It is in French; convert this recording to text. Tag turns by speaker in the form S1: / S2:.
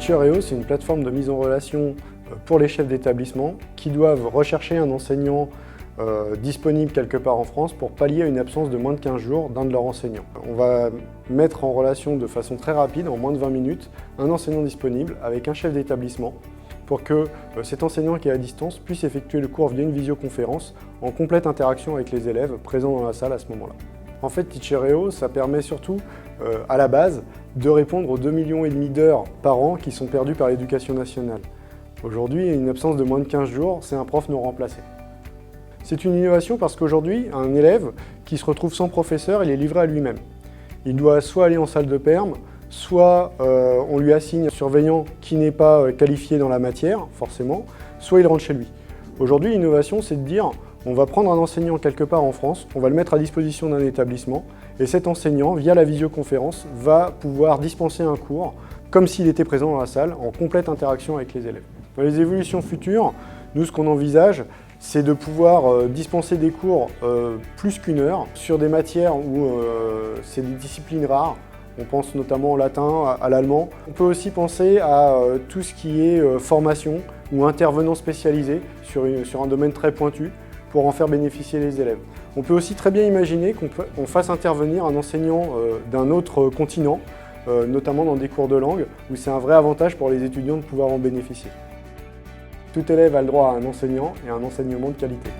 S1: Teacher.io, c'est une plateforme de mise en relation pour les chefs d'établissement qui doivent rechercher un enseignant disponible quelque part en France pour pallier à une absence de moins de 15 jours d'un de leurs enseignants. On va mettre en relation de façon très rapide, en moins de 20 minutes, un enseignant disponible avec un chef d'établissement pour que cet enseignant qui est à distance puisse effectuer le cours via une visioconférence en complète interaction avec les élèves présents dans la salle à ce moment-là. En fait, Teacher.io, ça permet surtout, à la base, de répondre aux 2,5 millions d'heures par an qui sont perdues par l'éducation nationale. Aujourd'hui, une absence de moins de 15 jours, c'est un prof non remplacé. C'est une innovation parce qu'aujourd'hui, un élève qui se retrouve sans professeur, il est livré à lui-même. Il doit soit aller en salle de perm, soit on lui assigne un surveillant qui n'est pas qualifié dans la matière, forcément, soit il rentre chez lui. Aujourd'hui, l'innovation, c'est de dire on va prendre un enseignant quelque part en France, on va le mettre à disposition d'un établissement, et cet enseignant, via la visioconférence, va pouvoir dispenser un cours comme s'il était présent dans la salle, en complète interaction avec les élèves. Dans les évolutions futures, nous, ce qu'on envisage, c'est de pouvoir dispenser des cours plus qu'une heure sur des matières où c'est des disciplines rares. On pense notamment au latin, à l'allemand. On peut aussi penser à tout ce qui est formation ou intervenant spécialisé sur un domaine très pointu pour en faire bénéficier les élèves. On peut aussi très bien imaginer qu'on fasse intervenir un enseignant d'un autre continent, notamment dans des cours de langue, où c'est un vrai avantage pour les étudiants de pouvoir en bénéficier. Tout élève a le droit à un enseignant et à un enseignement de qualité.